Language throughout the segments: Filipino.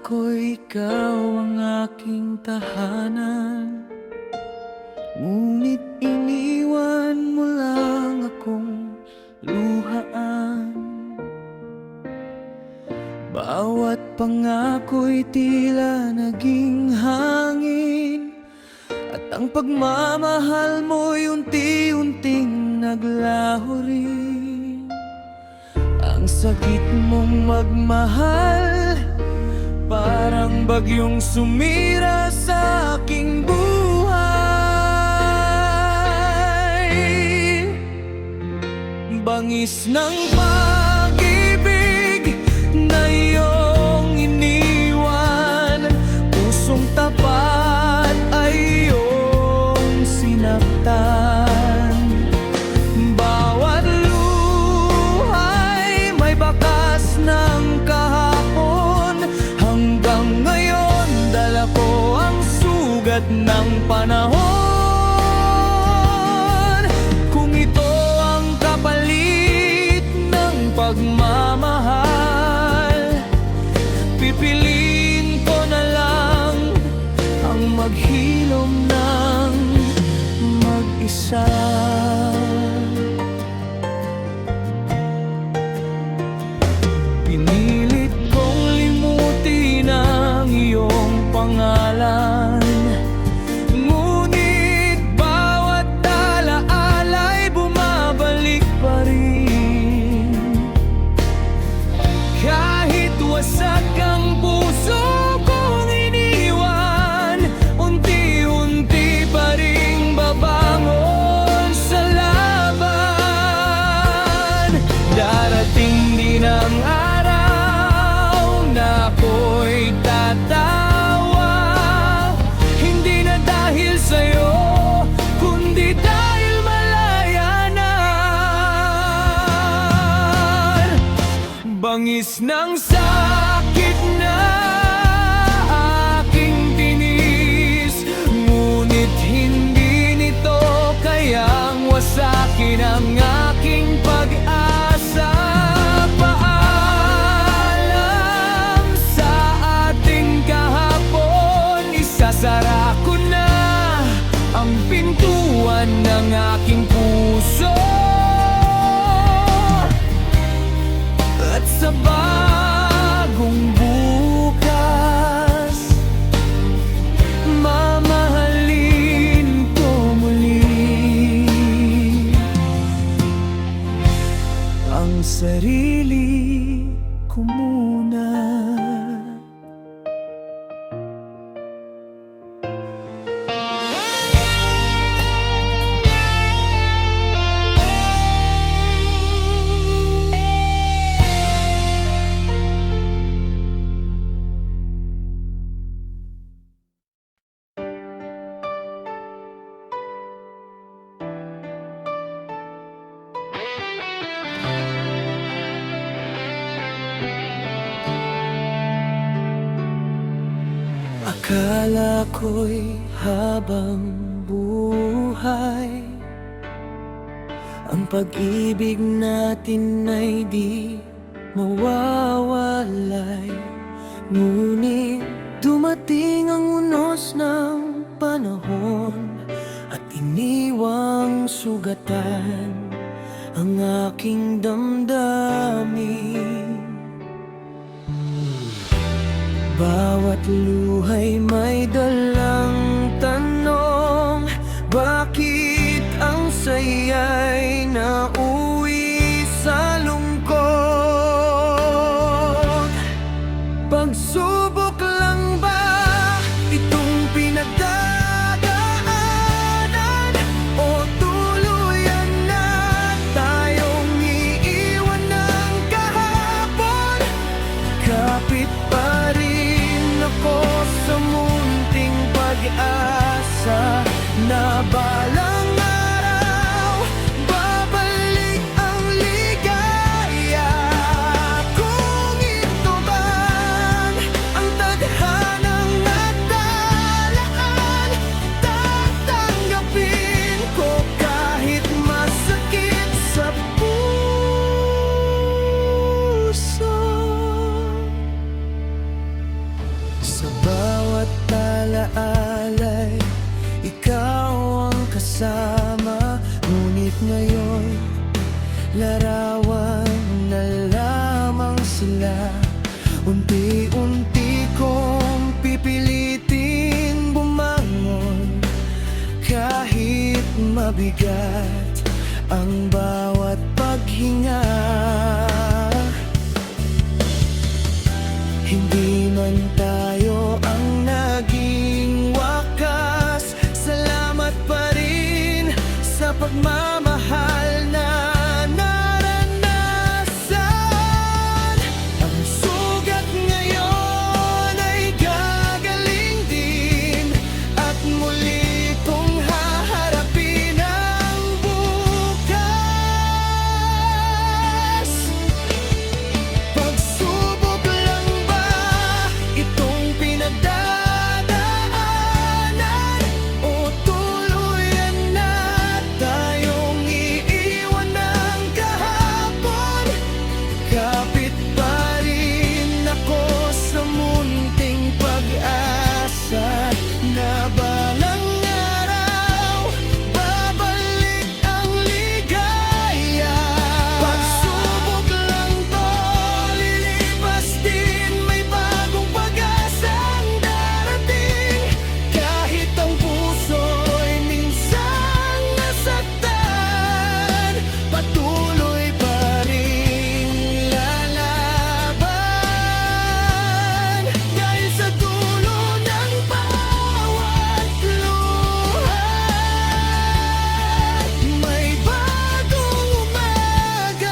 ko ikaw ang aking tahanan, ngunit iniwan mo lang akong luhaan. Bawat pangako'y tila naging hangin, at ang pagmamahal mo'y unti-unting naglaho rin. Ang sakit mong magmahal, parang bagyong sumira sa aking buhay. Bangis ng pag-ibig na iyong iniwan, pusong tapat ay iyong sinaktan. Bawat luhay may bakas ng kahapon, hanggang ngayon dala ko ang sugat ng panahon. Kung ito ang kapalit ng pagmamahal, pipiliin ko na lang ang maghilom ng mag-isa. Pinilit kong limutin ang iyong pangalan, ngunit bawat alaala'y bumabalik pa rin. Kahit wasak ang puso kong iniwan, unti-unti pa ring babangon sa laban. Darating din ang araw na ako'y tatawa, hindi na dahil sa'yo, kundi dahil malaya na. Bangis ng sakit na aking tinis, ngunit hindi nito kayang wasakin ang aking pag-asa. Paalam sa ating kahapon, isasara ko na ang pintuan ng aking puso. At sa bagong bukas, mamahalin ko muli ang sarili ko muna. Akala ko'y habang buhay, ang pag-ibig natin ay di mawawalay. Ngunit dumating ang unos ng panahon, at iniwang sugatan ang aking damdamin. Bawat luhay may dalang tanong, bakit ang saya'y nauwi sa lungkot? Pagsubok lang ba itong pinagdadaanan, o tuluyan na tayong iiwan ng kahapon? Kapit pa rin ako sa munting ang bawat paghinga. Hindi man tayo ang naging wakas, salamat pa rin sa pagmamahal na naranasan. Ang sugat ngayon ay gagaling din, at muli kong haharapin ang bukas. Pagsubok lang ba itong pinagdadaanan, o tuluyan na tayong iiwan ng kahapon? Kapit pa rin ako sa munting pag-asa na balang araw babalik ang ligaya. Pagsubok lang to, lilipas din, may bagong pag-asang darating. Kahit ang puso'y minsan nasaktan, patuloy pa rin lalaban. Dahil sa dulo ng bawat luha, may bagong umagang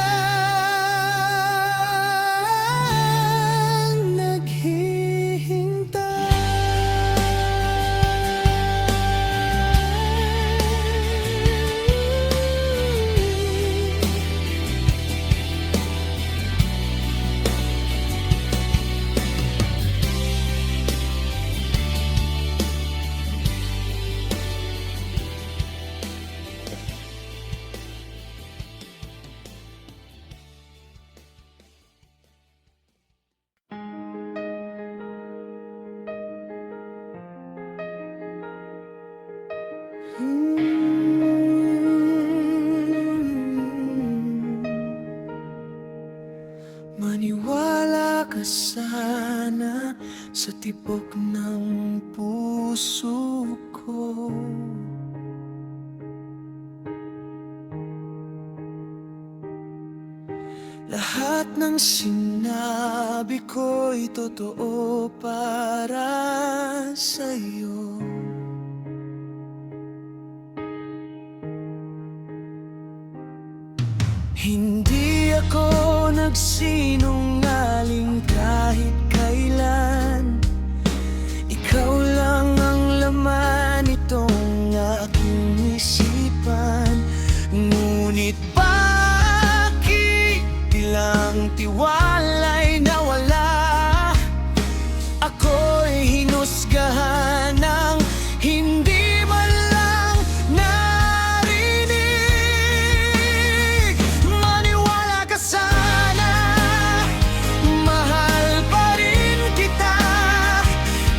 Maniwala ka sana sa tibok ng puso ko. Lahat ng sinabi ko'y totoo para sa'yo. Hindi ako nagsinungaling kahit kailan. Ikaw lang ang laman nitong aking isipan. Ngunit bakit ilang tiwala'y nawala? Ako'y hinusgahan ng hindi man lang narinig. Maniwala ka sana, mahal pa rin kita.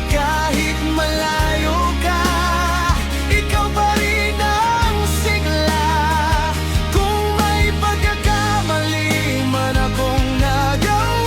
Kahit malayo ka, ikaw pa rin ang sigla. Kung may pagkakamali man akong nagawa,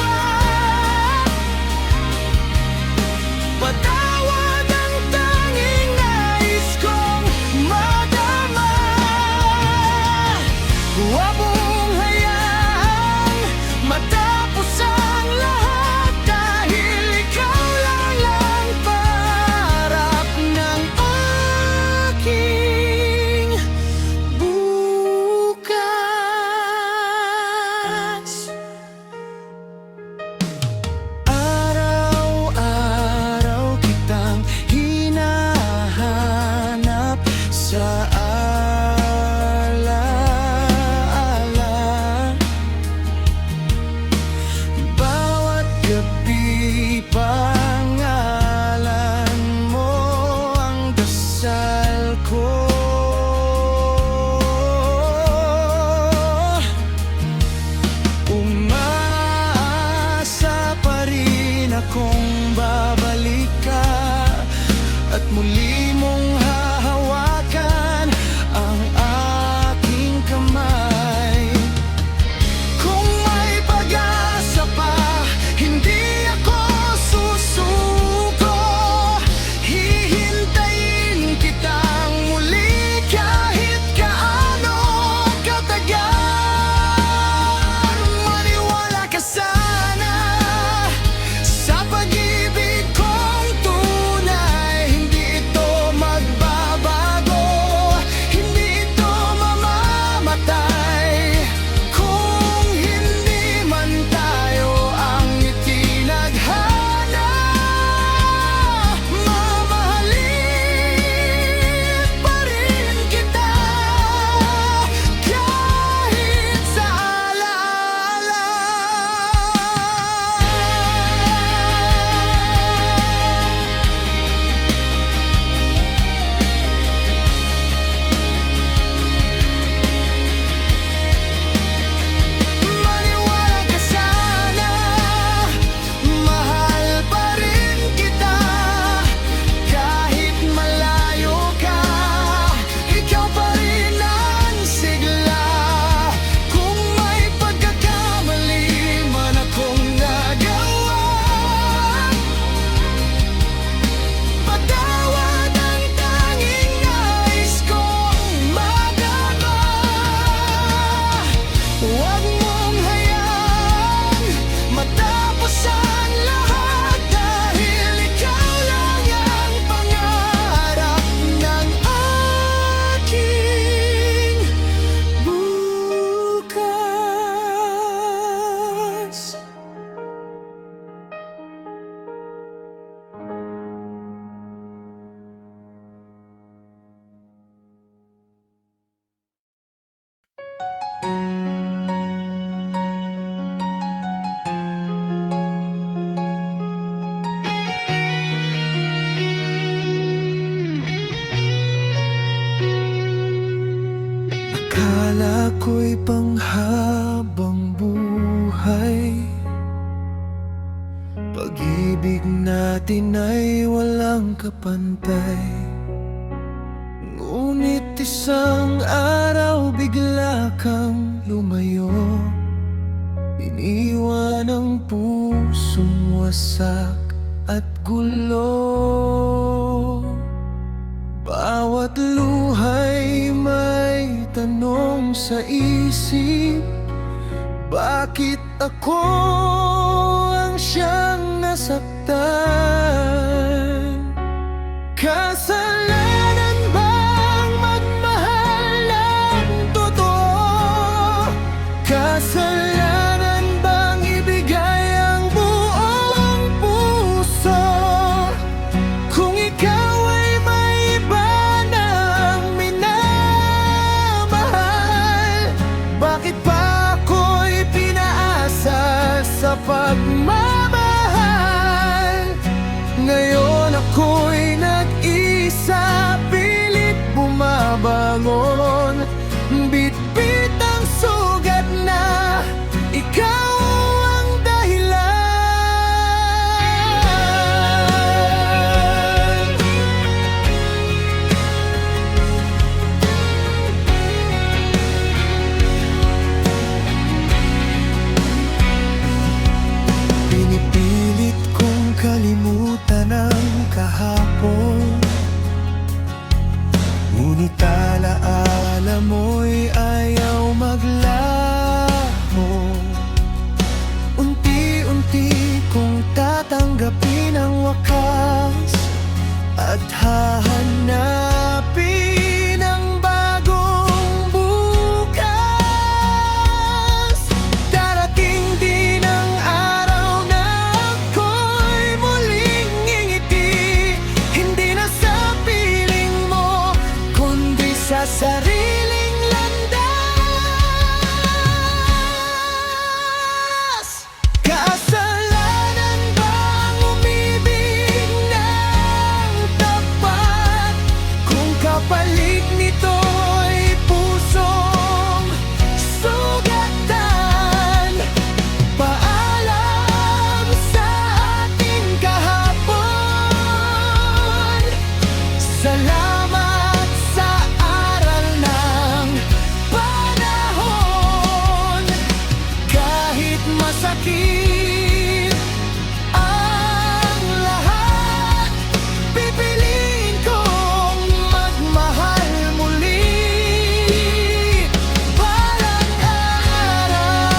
pag-ibig natin ay walang kapantay. Ngunit isang araw bigla kang lumayo, iniwan ang pusong wasak at gulo. Bawat luha'y may tanong sa isip, bakit ako ang siyang nasaktan? Kasalanan bang magmahal ng totoo? Kasalanan bang ibigay ang buong puso? Kung ikaw ay may iba nang minamahal, bakit pa ako'y pinaasa sa pagmamahal? Ngayon ako'y nag-isa, pilit bumabangon, bitbit ang sugat na ikaw ang dahilan. Pinipilit kong kalimutan ang kahapon, ngunit alaala mo'y ayaw maglaho. Unti-unti kong tatanggapin ang wakas at hahanapin ang bagong bukas. Darating din ang araw na ako'y muling ngingiti, hindi na sa piling mo, kundi sa sariling landas. Kasalanan bang umibig ng tapat, kung kapalit nito'y pusong sugatan? Paalam sa ating kahapon, salamat sa aral ng panahon. Kahit masakit ang lahat, pipiliin kong magmahal muli balang araw.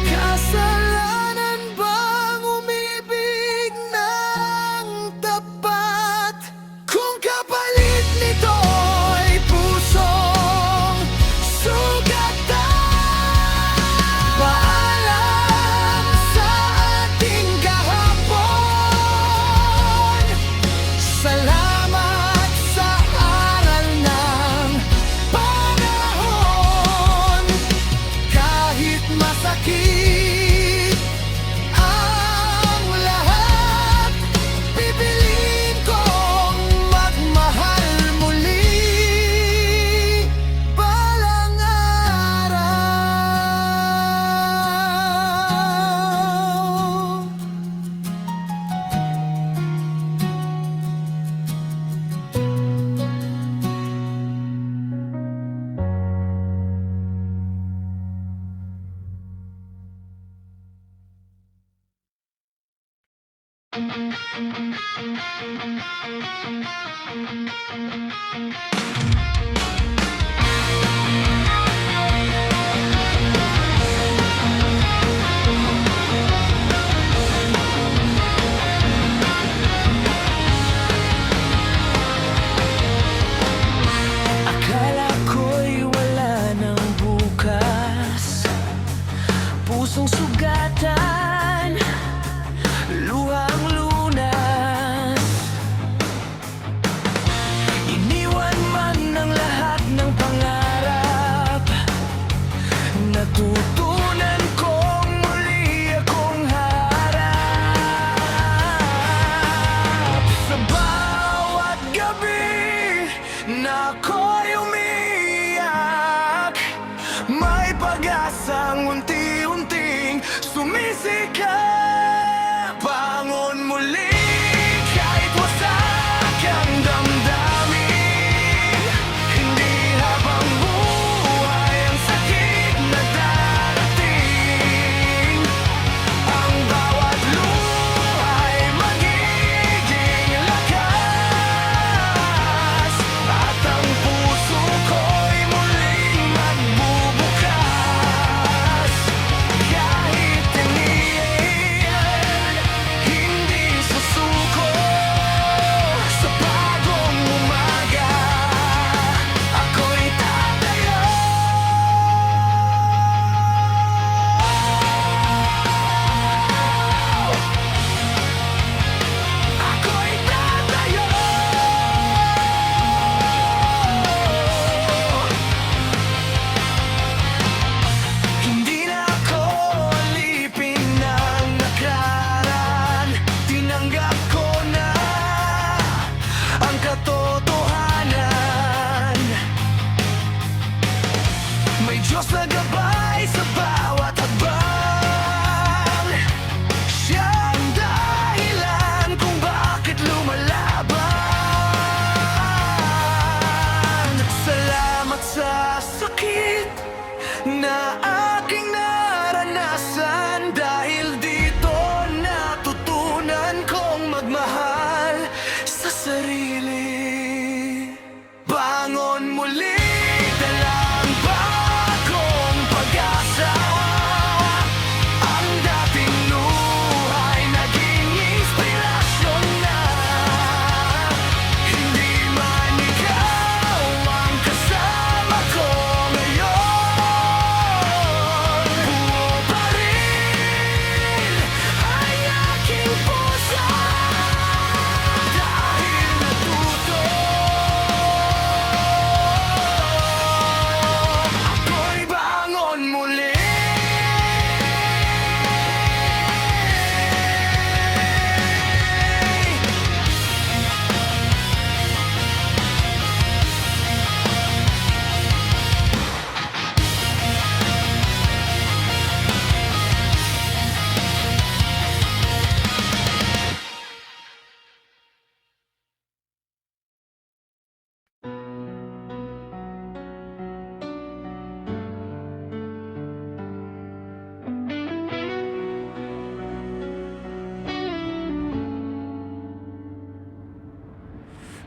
Kasalanan bang umibig ng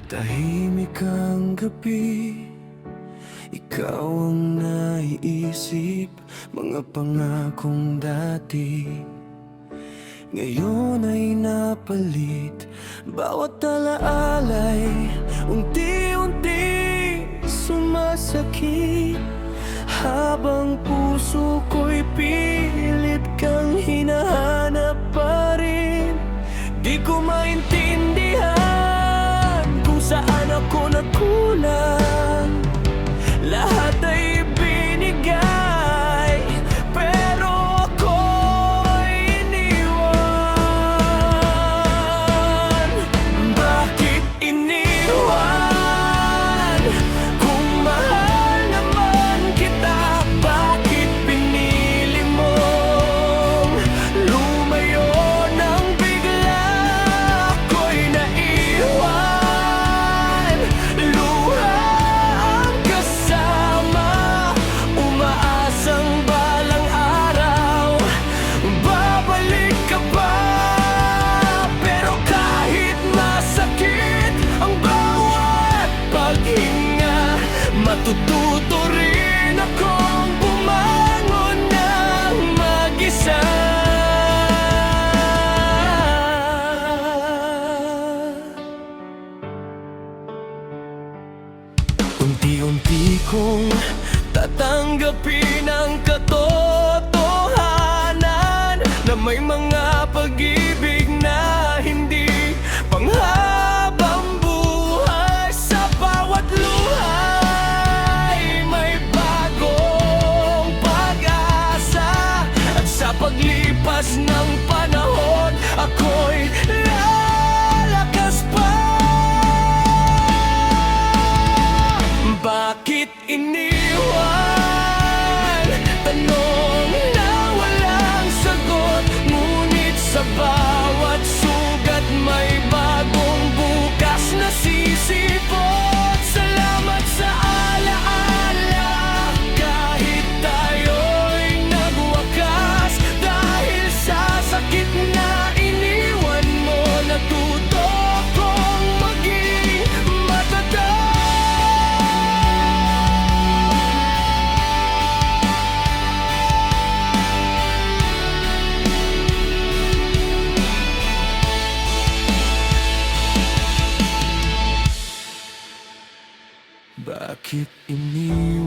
Tahimik ang gabi, ikaw ang naiisip. Mga pangakong dati ngayon ay napalit. Bawat alaala'y unti-unti sumasakit, habang puso ko'y pilit kang hinahanap pa rin. Di ko maintindihan kung saan ako nagkulang. Lahat ay binigay, pero ako'y iniwan. Bakit iniwan? Kung mahal naman kita, bakit pinili mong lumayo nang bigla ako'y naiwan? Luha ang kasama, umaasang balang araw babalik ka pa. Pero kahit masakit ang bawat paghinga, matututo rin akong bumangon ng mag-isa. Unti-unti kong tatanggapin ang katotohanan na may mga pag-ibig na hindi panghabang buhay. Sa bawat luhay may bagong pag-asa, at sa paglipas ng panahon ako'y lalakas pa. Bakit iniwan? Tanong na walang sagot, ngunit sa bawat sugat may bagong bukas na sisipot. Salamat sa alaala, kahit tayo'y nagwakas. Dahil sa sakit na iniwan mo, natuto kong maging matatag. Bakit iniwan?